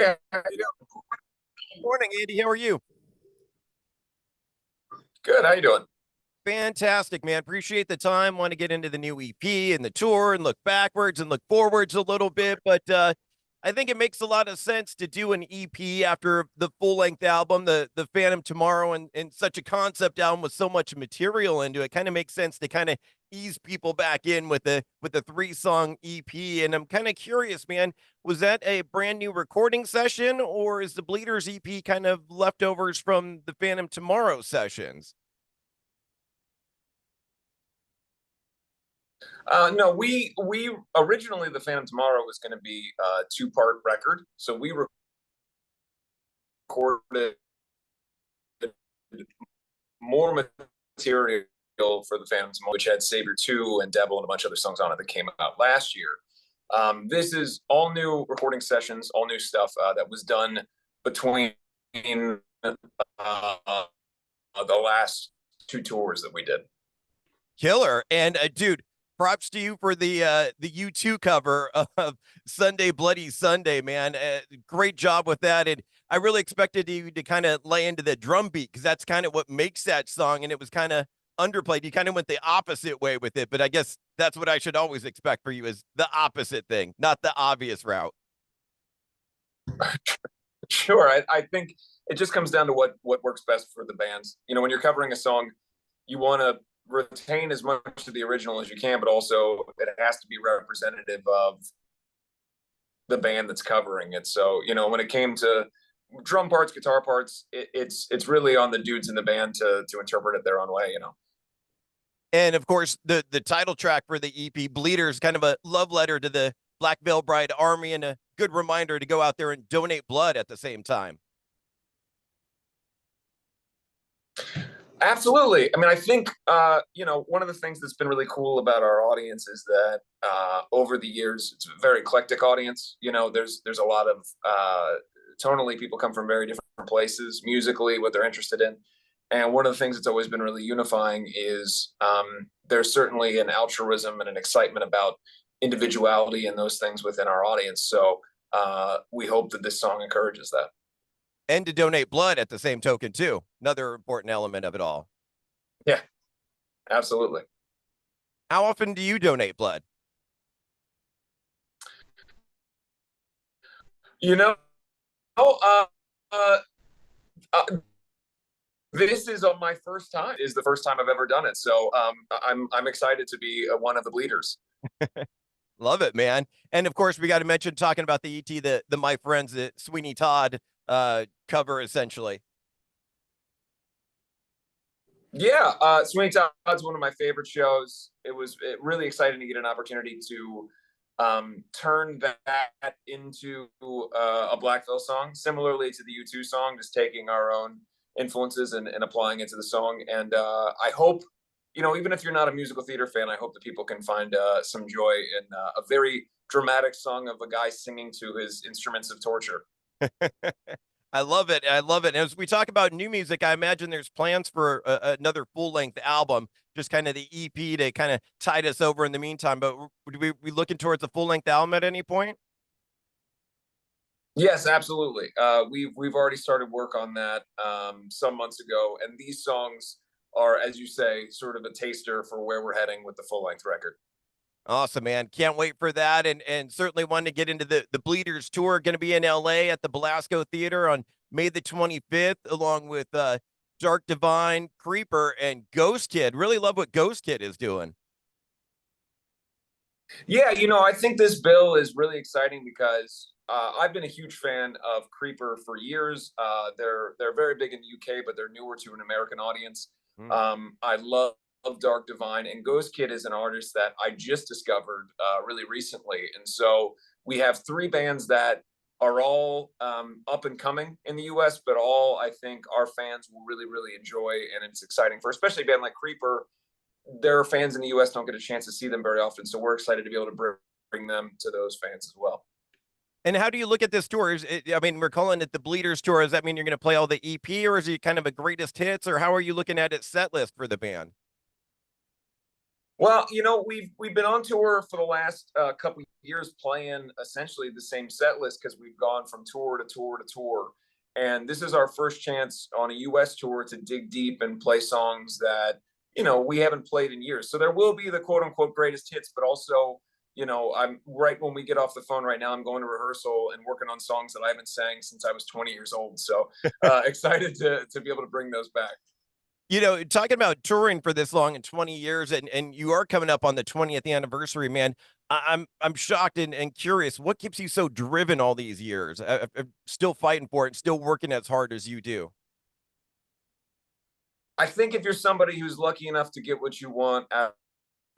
Hey, how you doing? Morning, Andy. How are you? Good. How you doing? Fantastic, man. Appreciate the time. Want to get into the new EP and the tour and look backwards and look forwards a little bit. But I think it makes a lot of sense to do an EP after the full length album, the Phantom Tomorrow, and such a concept album with so much material into it. Kind of makes sense to kind of ease people back in with the 3-song EP. And I'm kind of curious, man, was that a brand new recording session, or is the Bleeders EP kind of leftovers from the Phantom Tomorrow sessions? No, we originally the Phantom Tomorrow was going to be a two-part record, so we recorded more material for the Phantom Tomorrow, which had Savior 2 and Devil and a bunch of other songs on it that came out last year. This is all new recording sessions, all new stuff that was done between the last two tours that we did. Killer. And dude, props to you for the U2 cover of Sunday Bloody Sunday, man. Great job with that. And I really expected you to kind of lay into the drum beat, because that's kind of what makes that song, and it was kind of underplayed. You kind of went the opposite way with it, but I guess that's what I should always expect for you, is the opposite thing, not the obvious route. Sure. I think it just comes down to what works best for the bands. You know, when you're covering a song, you want to retain as much of the original as you can, but also it has to be representative of the band that's covering it. So, you know, when it came to drum parts, guitar parts, it's really on the dudes in the band to interpret it their own way, you know. And of course, the title track for the EP, Bleeders, kind of a love letter to the Black Veil Bride Army, and a good reminder to go out there and donate blood at the same time. Absolutely. I mean, I think, you know, one of the things that's been really cool about our audience is that over the years, it's a very eclectic audience. You know, there's a lot of tonally, people come from very different places, musically, what they're interested in. And one of the things that's always been really unifying is there's certainly an altruism and an excitement about individuality and those things within our audience. So we hope that this song encourages that. And to donate blood at the same token, too. Another important element of it all. Yeah, absolutely. How often do you donate blood? You know, uh, uh, uh, this is on my first time. Is the first time I've ever done it. So I'm excited to be one of the Bleeders. Love it, man. And of course, we got to mention, talking about the ET, the My Friends, the Sweeney Todd cover, essentially. Yeah, Sweeney Todd's one of my favorite shows. It was really exciting to get an opportunity to turn that into a Black Veil song, similarly to the U2 song, just taking our own influences and applying it to the song. And I hope, you know, even if you're not a musical theater fan, I hope that people can find some joy in a very dramatic song of a guy singing to his instruments of torture. I love it. I love it. And as we talk about new music, I imagine there's plans for another full-length album, just kind of the EP to kind of tide us over in the meantime. But would we looking towards a full-length album at any point? Yes, absolutely. We've already started work on that some months ago, and these songs are, as you say, sort of a taster for where we're heading with the full-length record. Awesome, man. Can't wait for that. And certainly wanted to get into the Bleeders tour, going to be in LA at the Belasco Theater on May the 25th, along with Dark Divine, Creeper, and Ghost Kid. Really love what Ghost Kid is doing. Yeah, you know, I think this bill is really exciting because I've been a huge fan of Creeper for years. They're very big in the UK, but they're newer to an American audience. I love Dark Divine, and Ghost Kid is an artist that I just discovered really recently. And so we have three bands that are all up and coming in the US, but all I think our fans will really, really enjoy. And it's exciting for especially a band like Creeper. Their fans in the US don't get a chance to see them very often. So we're excited to be able to bring them to those fans as well. And how do you look at this tour? I mean, we're calling it the Bleeders tour. Does that mean you're going to play all the EP, or is it kind of a greatest hits, or how are you looking at it set list for the band? Well, we've been on tour for the last couple years, playing essentially the same set list because we've gone from tour to tour to tour, and this is our first chance on a U.S. tour to dig deep and play songs that we haven't played in years. So there will be the quote unquote greatest hits, but also, I'm right when we get off the phone right now, I'm going to rehearsal and working on songs that I haven't sang since I was 20 years old. So excited to be able to bring those back. Talking about touring for this long in 20 years, and you are coming up on the 20th anniversary, man. I'm shocked and curious. What keeps you so driven all these years? Still fighting for it, still working as hard as you do. I think if you're somebody who's lucky enough to get what you want out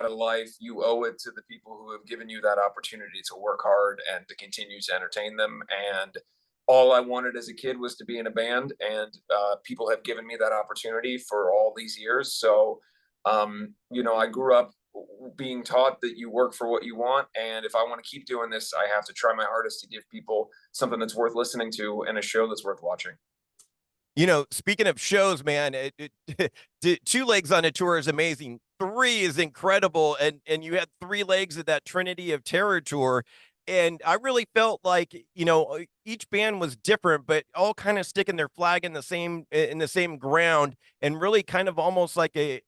of life, you owe it to the people who have given you that opportunity to work hard and to continue to entertain them. And all I wanted as a kid was to be in a band, and people have given me that opportunity for all these years. So, I grew up being taught that you work for what you want, and if I want to keep doing this, I have to try my hardest to give people something that's worth listening to and a show that's worth watching. Speaking of shows, man, two legs on a tour is amazing. Three is incredible, and you had three legs of that Trinity of Terror tour, and I really felt like each band was different, but all kind of sticking their flag in the same ground, and really kind of almost like a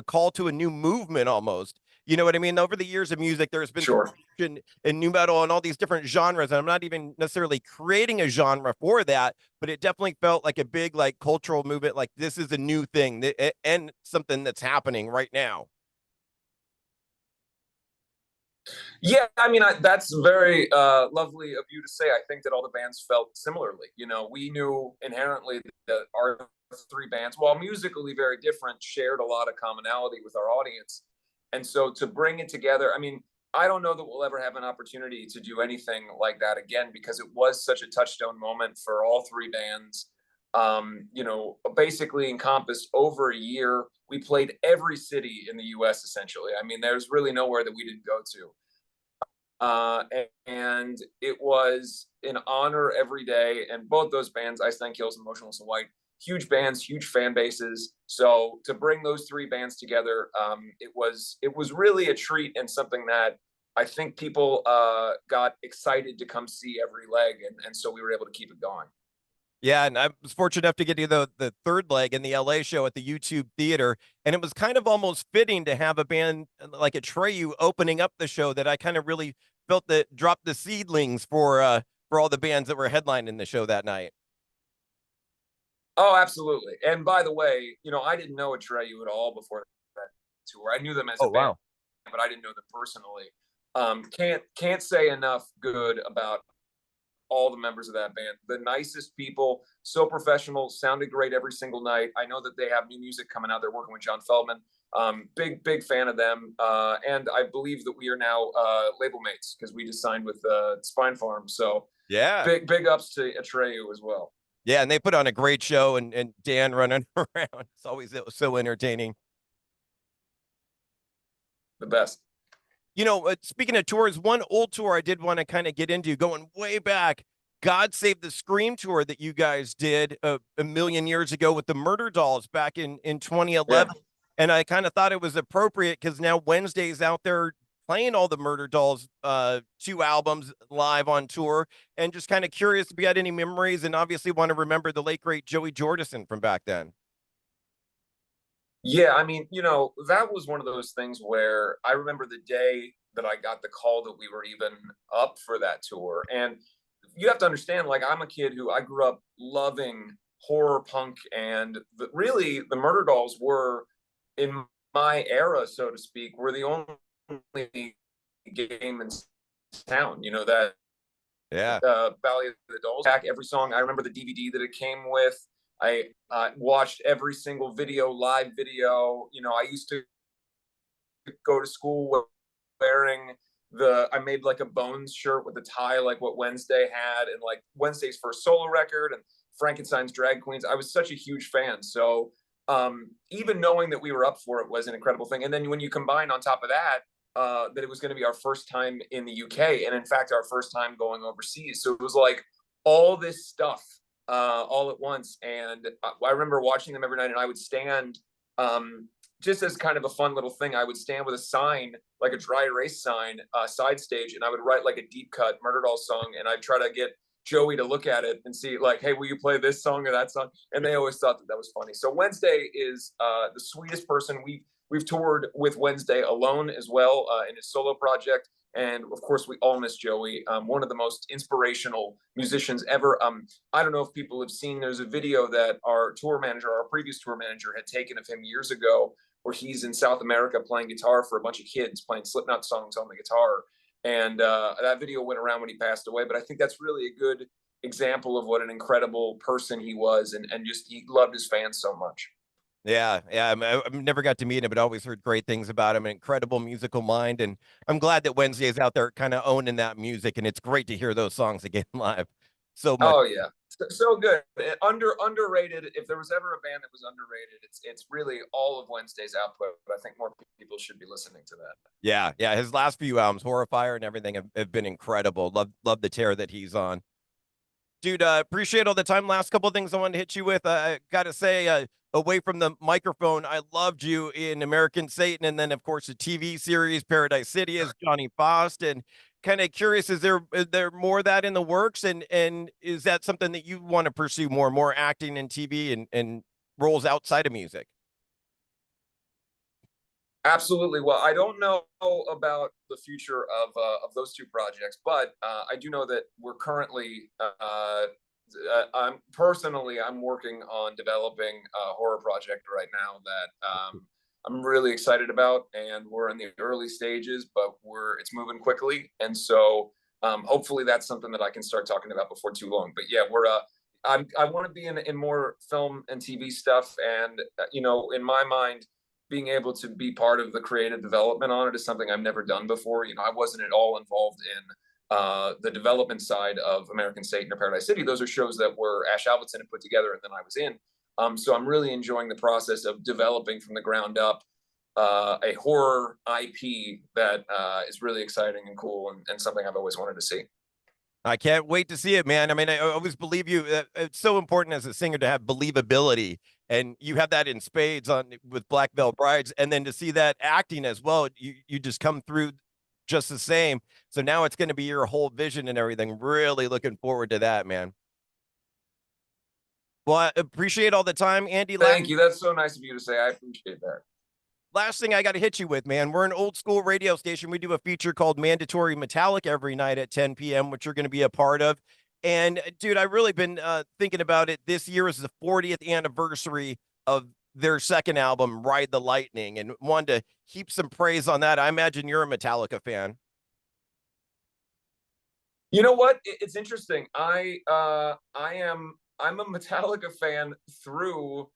call to a new movement, almost. You know what I mean? Over the years of music, there's been Sure. and new metal and all these different genres. And I'm not even necessarily creating a genre for that, but it definitely felt like a big like cultural movement. Like this is a new thing and something that's happening right now. Yeah, I mean, that's very lovely of you to say. I think that all the bands felt similarly. We knew inherently that our three bands, while musically very different, shared a lot of commonality with our audience. And so to bring it together, I mean, I don't know that we'll ever have an opportunity to do anything like that again, because it was such a touchstone moment for all three bands. Basically encompassed over a year. We played every city in the US essentially. I mean, there's really nowhere that we didn't go to. And it was an honor every day. And both those bands, Ice Nine Kills and Motionless in White, huge bands, huge fan bases. So to bring those three bands together, it was really a treat, and something that I think people got excited to come see every leg, and so we were able to keep it going. Yeah, and I was fortunate enough to get to the third leg in the LA show at the YouTube Theater, and it was kind of almost fitting to have a band like Atreyu opening up the show that I kind of really felt that dropped the seedlings for all the bands that were headlining the show that night. Oh, absolutely. And by the way, I didn't know Atreyu at all before that tour. I knew them as Oh, a band, wow. but I didn't know them personally. Can't say enough good about all the members of that band. The nicest people, so professional, sounded great every single night. I know that they have new music coming out. They're working with John Feldman. Big fan of them. And I believe that we are now label mates because we just signed with Spine Farm. So Yeah. big ups to Atreyu as well. Yeah, and they put on a great show, and Dan running around. It's always so entertaining. The best. Speaking of tours, one old tour I did want to kind of get into, going way back, God Save the Scream tour that you guys did a million years ago with the Murderdolls back in 2011. Yeah. And I kind of thought it was appropriate because now Wednesday's out there playing all the Murderdolls two albums live on tour, and just kind of curious if you had any memories, and obviously want to remember the late great Joey Jordison from back then. Yeah, I mean, that was one of those things where I remember the day that I got the call that we were even up for that tour. And you have to understand, like, I'm a kid who I grew up loving horror punk, and really the Murderdolls were, in my era, so to speak, were the only game in town. That Yeah. Valley of the Dolls back every song. I remember the DVD that it came with. I watched every single live video. I used to go to school wearing I made like a Bones shirt with a tie, like what Wednesday had, and like Wednesday's first solo record and Frankenstein's Drag Queens. I was such a huge fan. So even knowing that we were up for it was an incredible thing. And then when you combine on top of that, that it was going to be our first time in the UK, and in fact, our first time going overseas. So it was like all this stuff all at once. And I remember watching them every night, and I would stand just as kind of a fun little thing, I would stand with a sign, like a dry erase sign, side stage, and I would write like a deep cut Murderdolls song, and I'd try to get Joey to look at it and see like, hey, will you play this song or that song? And they always thought that that was funny. So Wednesday is the sweetest person. We've toured with Wednesday alone as well in his solo project. And of course, we all miss Joey, one of the most inspirational musicians ever. I don't know if people have seen, there's a video that our tour manager, our previous tour manager, had taken of him years ago, where he's in South America playing guitar for a bunch of kids, playing Slipknot songs on the guitar. And that video went around when he passed away. But I think that's really a good example of what an incredible person he was, and just he loved his fans so much. Yeah, yeah. I never got to meet him, but always heard great things about him. An incredible musical mind, and I'm glad that Wednesday is out there kind of owning that music, and it's great to hear those songs again live. So much. Oh yeah, so good. Underrated. If there was ever a band that was underrated, it's really all of Wednesday's output. But I think more people should be listening to that. Yeah, yeah. His last few albums, Horrifier and everything, have been incredible. Love the tear that he's on. Dude, appreciate all the time. Last couple of things I wanted to hit you with. I gotta say, away from the microphone, I loved you in American Satan, and then of course the TV series Paradise City as Johnny Faust. And kind of curious, is there more of that in the works, and is that something that you want to pursue more acting in TV and roles outside of music? Absolutely. Well, I don't know about the future of those two projects, but I do know that we're currently. I'm working on developing a horror project right now that I'm really excited about, and we're in the early stages, but it's moving quickly, and so hopefully that's something that I can start talking about before too long. But yeah, I want to be in more film and TV stuff, and in my mind, being able to be part of the creative development on it is something I've never done before. I wasn't at all involved in the development side of American Satan or Paradise City. Those are shows that were Ash Alvinson had put together, and then I was in. So I'm really enjoying the process of developing from the ground up a horror IP that is really exciting and cool, and something I've always wanted to see. I can't wait to see it, man. I mean, I always believe you. It's so important as a singer to have believability, and you have that in spades with Black Veil Brides, and then to see that acting as well. You just come through just the same. So now it's going to be your whole vision and everything. Really looking forward to that, man. Well, I appreciate all the time, Andy. Thank you. That's so nice of you to say. I appreciate that. Last thing I got to hit you with, man. We're an old school radio station. We do a feature called Mandatory Metallica every night at 10 p.m., which you're going to be a part of. And dude, I've really been thinking about it. This year is the 40th anniversary of their second album, Ride the Lightning, and wanted to heap some praise on that. I imagine you're a Metallica fan. You know what? It's interesting. I'm a Metallica fan through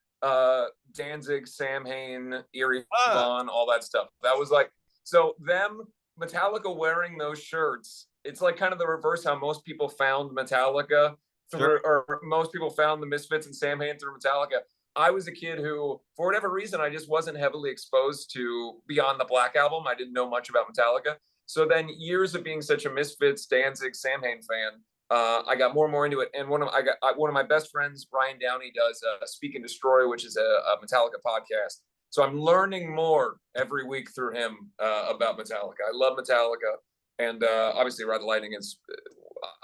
Danzig, Samhain, Eerie Von, all that stuff. That was like, so them Metallica wearing those shirts, it's like kind of the reverse how most people found Metallica through, or most people found the Misfits and Samhain through Metallica. I was a kid who, for whatever reason, I just wasn't heavily exposed to Beyond the Black Album. I didn't know much about Metallica. So then years of being such a Misfits, Danzig, Samhain fan, I got more and more into it. And one of my best friends, Ryan Downey, does Speak and Destroy, which is a Metallica podcast. So I'm learning more every week through him about Metallica. I love Metallica, and obviously Ride the Lightning is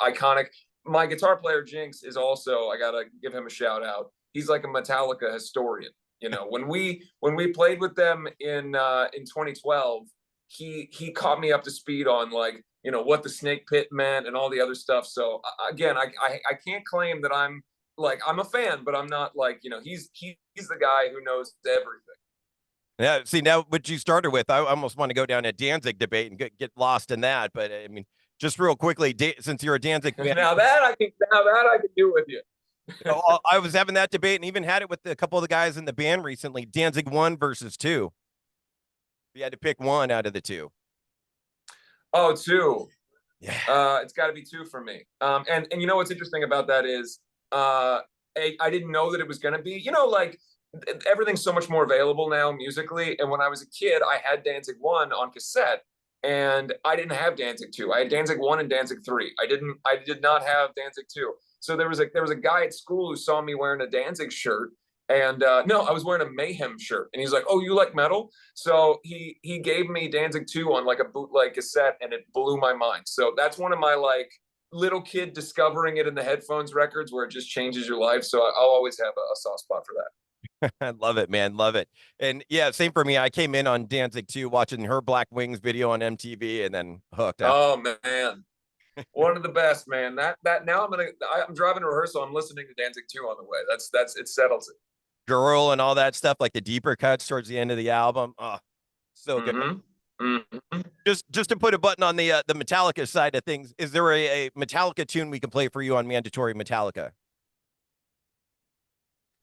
iconic. My guitar player Jinx is also, I gotta give him a shout out. He's like a Metallica historian. When we played with them in 2012, he caught me up to speed on like what the Snake Pit meant and all the other stuff. So again, I can't claim that I'm a fan, but I'm not like he's the guy who knows everything. Yeah, see, now what you started with, I almost want to go down a Danzig debate and get lost in that. But I mean, just real quickly, since you're a Danzig fan, now that I can do with you. I was having that debate and even had it with a couple of the guys in the band recently. Danzig 1 versus 2. You had to pick one out of the two. Oh, 2. Yeah. It's got to be 2 for me. And what's interesting about that is I didn't know that it was going to be, like everything's so much more available now musically. And when I was a kid, I had Danzig 1 on cassette, and I didn't have Danzig 2. I had Danzig 1 and Danzig 3. I did not have Danzig 2. So there was a guy at school who saw me wearing a Danzig shirt, And no, I was wearing a Mayhem shirt, and he's like, "Oh, you like metal?" So he gave me Danzig 2 on like a bootleg cassette, and it blew my mind. So that's one of my like little kid discovering it in the headphones records where it just changes your life. So I'll always have a soft spot for that. I love it, man. Love it. And yeah, same for me. I came in on Danzig 2 watching her Black Wings video on MTV and then hooked after. Oh man, one of the best, man. That now I'm driving to rehearsal. I'm listening to Danzig 2 on the way. That's it settles it. Girl and all that stuff, like the deeper cuts towards the end of the album. Oh, so good. Just to put a button on the Metallica side of things, is there a Metallica tune we can play for you on Mandatory Metallica?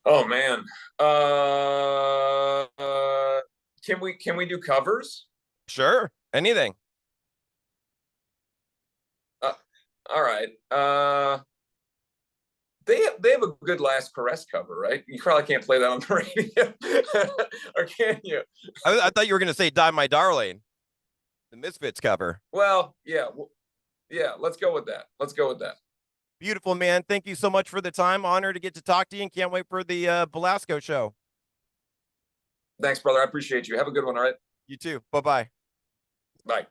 Oh man, can we do covers? Sure, anything. All right. They have a good Last Caress cover, right? You probably can't play that on the radio, or can you? I thought you were going to say "Die My Darling," the Misfits cover. Well, yeah, yeah. Let's go with that. Let's go with that. Beautiful, man. Thank you so much for the time. Honored to get to talk to you, and can't wait for the Belasco show. Thanks, brother. I appreciate you. Have a good one. All right. You too. Bye-bye. Bye.